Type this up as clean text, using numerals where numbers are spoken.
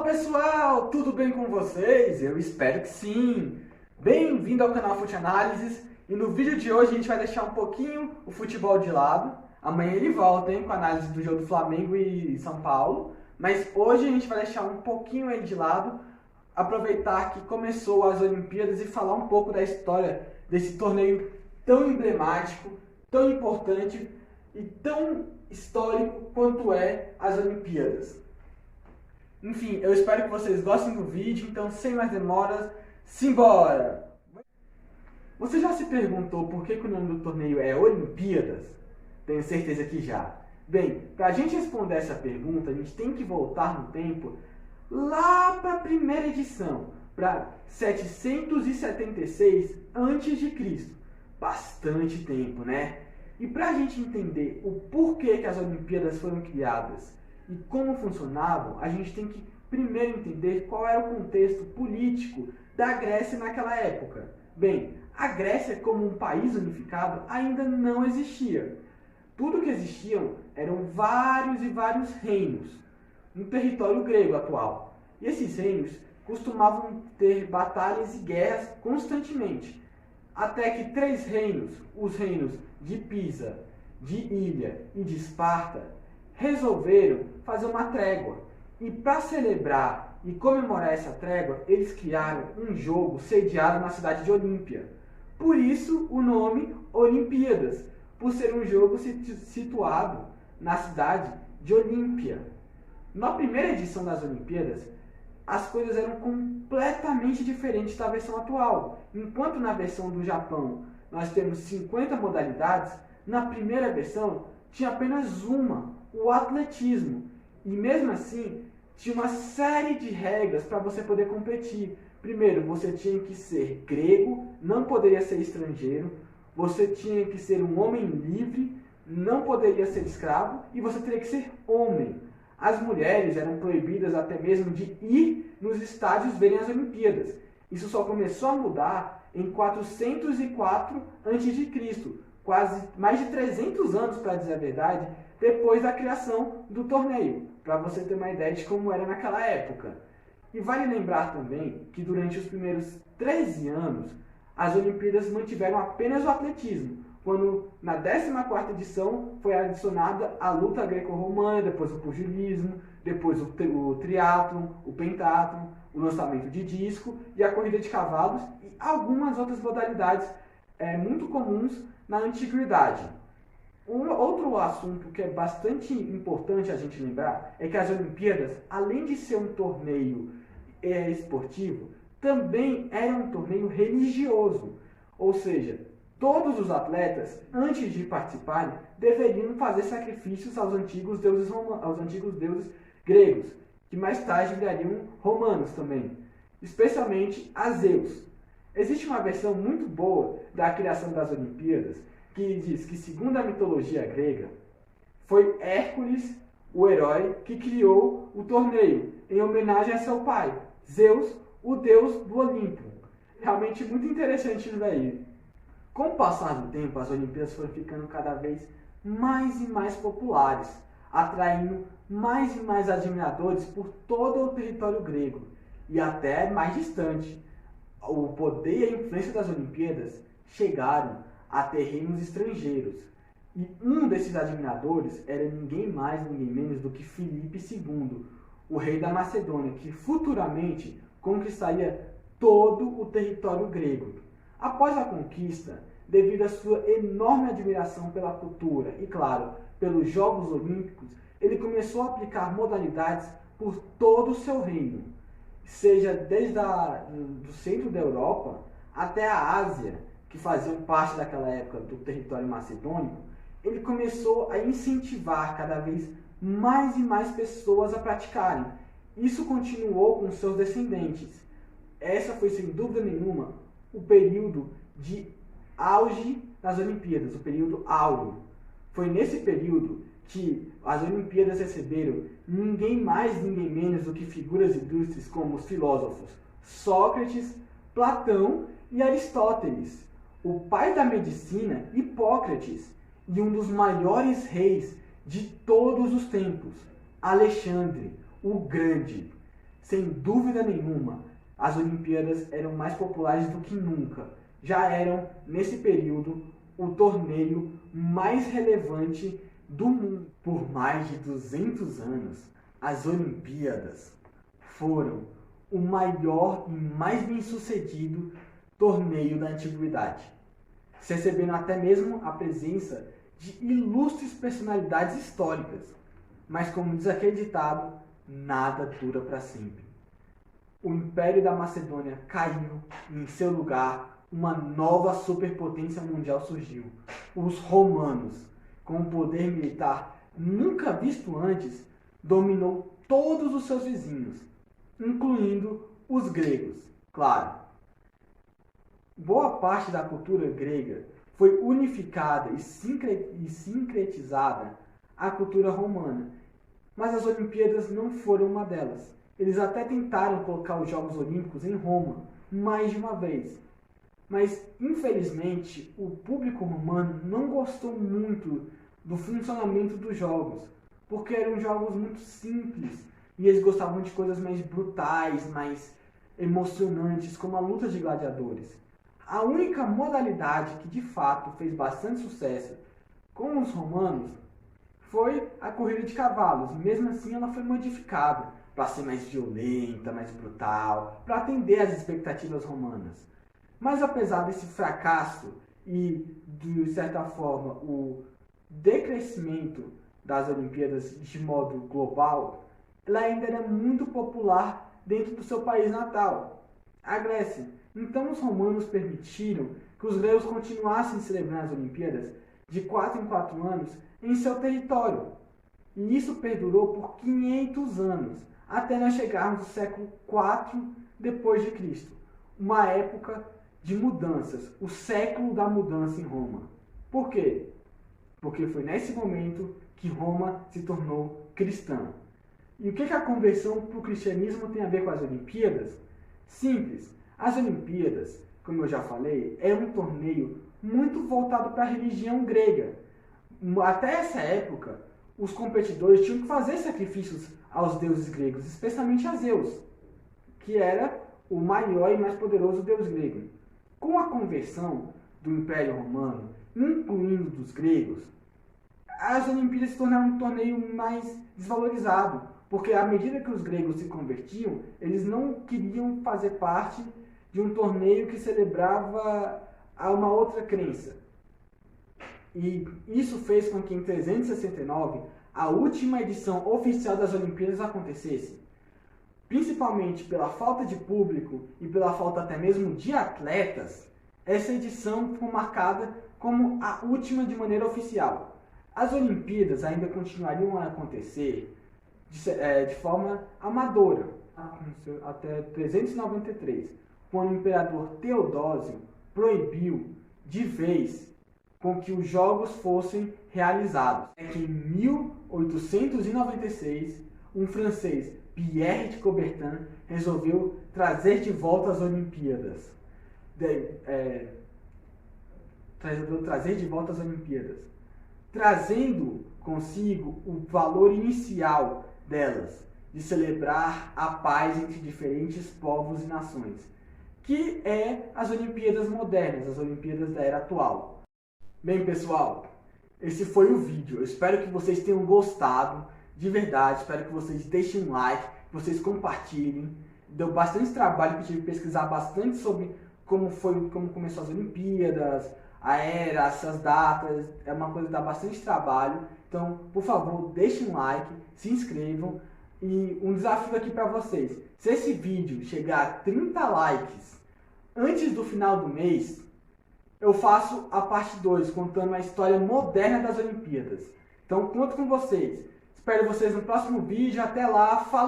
Pessoal, tudo bem com vocês? Eu espero que sim! Bem-vindo ao canal Fute Análises e no vídeo de hoje a gente vai deixar um pouquinho o futebol de lado. Amanhã ele volta, hein, com a análise do jogo do Flamengo e São Paulo, mas hoje a gente vai deixar um pouquinho aí de lado, aproveitar que começou as Olimpíadas e falar um pouco da história desse torneio tão emblemático, tão importante e tão histórico quanto é as Olimpíadas. Enfim, eu espero que vocês gostem do vídeo, então sem mais demoras, simbora! Você já se perguntou por que o nome do torneio é Olimpíadas? Tenho certeza que já. Bem, para a gente responder essa pergunta, a gente tem que voltar no tempo lá para a primeira edição, para 776 a.C. Bastante tempo, né? E para a gente entender o porquê que as Olimpíadas foram criadas e como funcionavam, a gente tem que primeiro entender qual era o contexto político da Grécia naquela época. Bem, a Grécia como um país unificado ainda não existia. Tudo que existiam eram vários e vários reinos no território grego atual. E esses reinos costumavam ter batalhas e guerras constantemente, até que três reinos, os reinos de Pisa, de Ilha e de Esparta, resolveram fazer uma trégua. E para celebrar e comemorar essa trégua, eles criaram um jogo sediado na cidade de Olímpia. Por isso o nome Olimpíadas, por ser um jogo situado na cidade de Olímpia. Na primeira edição das Olimpíadas, as coisas eram completamente diferentes da versão atual. Enquanto na versão do Japão nós temos 50 modalidades, na primeira versão tinha apenas uma, o atletismo. E mesmo assim, tinha uma série de regras para você poder competir. Primeiro, você tinha que ser grego, não poderia ser estrangeiro, você tinha que ser um homem livre, não poderia ser escravo, e você teria que ser homem. As mulheres eram proibidas até mesmo de ir nos estádios verem as Olimpíadas. Isso só começou a mudar em 404 a.C., quase mais de 300 anos, para dizer a verdade, depois da criação do torneio, para você ter uma ideia de como era naquela época. E vale lembrar também que durante os primeiros 13 anos, as Olimpíadas mantiveram apenas o atletismo, quando na 14ª edição foi adicionada a luta greco-romana, depois o pugilismo, depois o triatlon, o pentathlon, o lançamento de disco e a corrida de cavalos e algumas outras modalidades muito comuns na antiguidade. Um outro assunto que é bastante importante a gente lembrar é que as Olimpíadas, além de ser um torneio esportivo, também era um torneio religioso. Ou seja, todos os atletas, antes de participarem, deveriam fazer sacrifícios aos antigos deuses gregos, que mais tarde virariam romanos também, especialmente a Zeus. Existe uma versão muito boa da criação das Olimpíadas, que diz que, segundo a mitologia grega, foi Hércules, o herói, que criou o torneio, em homenagem a seu pai, Zeus, o deus do Olimpo. Realmente muito interessante isso daí. Com o passar do tempo, as Olimpíadas foram ficando cada vez mais e mais populares, atraindo mais e mais admiradores por todo o território grego, e até mais distante. O poder e a influência das Olimpíadas chegaram a terrenos estrangeiros. E um desses admiradores era ninguém mais, ninguém menos do que Filipe II, o rei da Macedônia, que futuramente conquistaria todo o território grego. Após a conquista, devido à sua enorme admiração pela cultura e, claro, pelos Jogos Olímpicos, ele começou a aplicar modalidades por todo o seu reino, seja desde do centro da Europa até a Ásia, que faziam parte daquela época do território macedônico. Ele começou a incentivar cada vez mais e mais pessoas a praticarem. Isso continuou com seus descendentes. Essa foi, sem dúvida nenhuma, o período de auge das Olimpíadas, o período áureo. Foi nesse período que as Olimpíadas receberam ninguém mais, ninguém menos do que figuras ilustres como os filósofos Sócrates, Platão e Aristóteles, o pai da medicina, Hipócrates, e um dos maiores reis de todos os tempos, Alexandre, o Grande. sem dúvida nenhuma, as Olimpíadas eram mais populares do que nunca. Já eram, nesse período, o torneio mais relevante do mundo. Por mais de 200 anos, as Olimpíadas foram o maior e mais bem-sucedido torneio da antiguidade, recebendo até mesmo a presença de ilustres personalidades históricas. Mas, como diz aquele ditado, nada dura para sempre. O Império da Macedônia caiu e, em seu lugar, uma nova superpotência mundial surgiu. Os romanos, com um poder militar nunca visto antes, dominou todos os seus vizinhos, incluindo os gregos, claro. Boa parte da cultura grega foi unificada e sincretizada à cultura romana, mas as Olimpíadas não foram uma delas. Eles até tentaram colocar os Jogos Olímpicos em Roma mais de uma vez, mas infelizmente o público romano não gostou muito do funcionamento dos jogos, porque eram jogos muito simples e eles gostavam de coisas mais brutais, mais emocionantes, como a luta de gladiadores. A única modalidade que de fato fez bastante sucesso com os romanos foi a corrida de cavalos, e mesmo assim ela foi modificada para ser mais violenta, mais brutal, para atender às expectativas romanas. Mas apesar desse fracasso e, de certa forma, o decrescimento das Olimpíadas de modo global, ela ainda era muito popular dentro do seu país natal, a Grécia. Então os romanos permitiram que os gregos continuassem celebrando as Olimpíadas de 4 em 4 anos em seu território. E isso perdurou por 500 anos, até nós chegarmos ao século IV depois de Cristo, uma época de mudanças, o século da mudança em Roma. Por quê? Porque foi nesse momento que Roma se tornou cristã. E o que a conversão para o cristianismo tem a ver com as Olimpíadas? Simples. As Olimpíadas, como eu já falei, é um torneio muito voltado para a religião grega. Até essa época, os competidores tinham que fazer sacrifícios aos deuses gregos, especialmente a Zeus, que era o maior e mais poderoso deus grego. Com a conversão do Império Romano, incluindo dos gregos, as Olimpíadas se tornaram um torneio mais desvalorizado, porque à medida que os gregos se convertiam, eles não queriam fazer parte de um torneio que celebrava uma outra crença. E isso fez com que em 369 a última edição oficial das Olimpíadas acontecesse. Principalmente pela falta de público e pela falta até mesmo de atletas, essa edição ficou marcada como a última de maneira oficial. As Olimpíadas ainda continuariam a acontecer de forma amadora, até 393, quando o imperador Teodósio proibiu de vez com que os jogos fossem realizados. É que em 1896, um francês, Pierre de Coubertin, resolveu trazer de volta as Olimpíadas. Trazendo consigo o valor inicial delas, de celebrar a paz entre diferentes povos e nações, que é as Olimpíadas modernas, as Olimpíadas da era atual. Bem, pessoal, esse foi o vídeo. Eu espero que vocês tenham gostado, de verdade. Espero que vocês deixem um like, que vocês compartilhem. Deu bastante trabalho, que eu tive que pesquisar bastante sobre como começou as Olimpíadas, a era, essas datas. É uma coisa que dá bastante trabalho. Então, por favor, deixem um like, se inscrevam. E um desafio aqui para vocês. Se esse vídeo chegar a 30 likes antes do final do mês, eu faço a parte 2, contando a história moderna das Olimpíadas. Então, conto com vocês. Espero vocês no próximo vídeo. Até lá. Falou!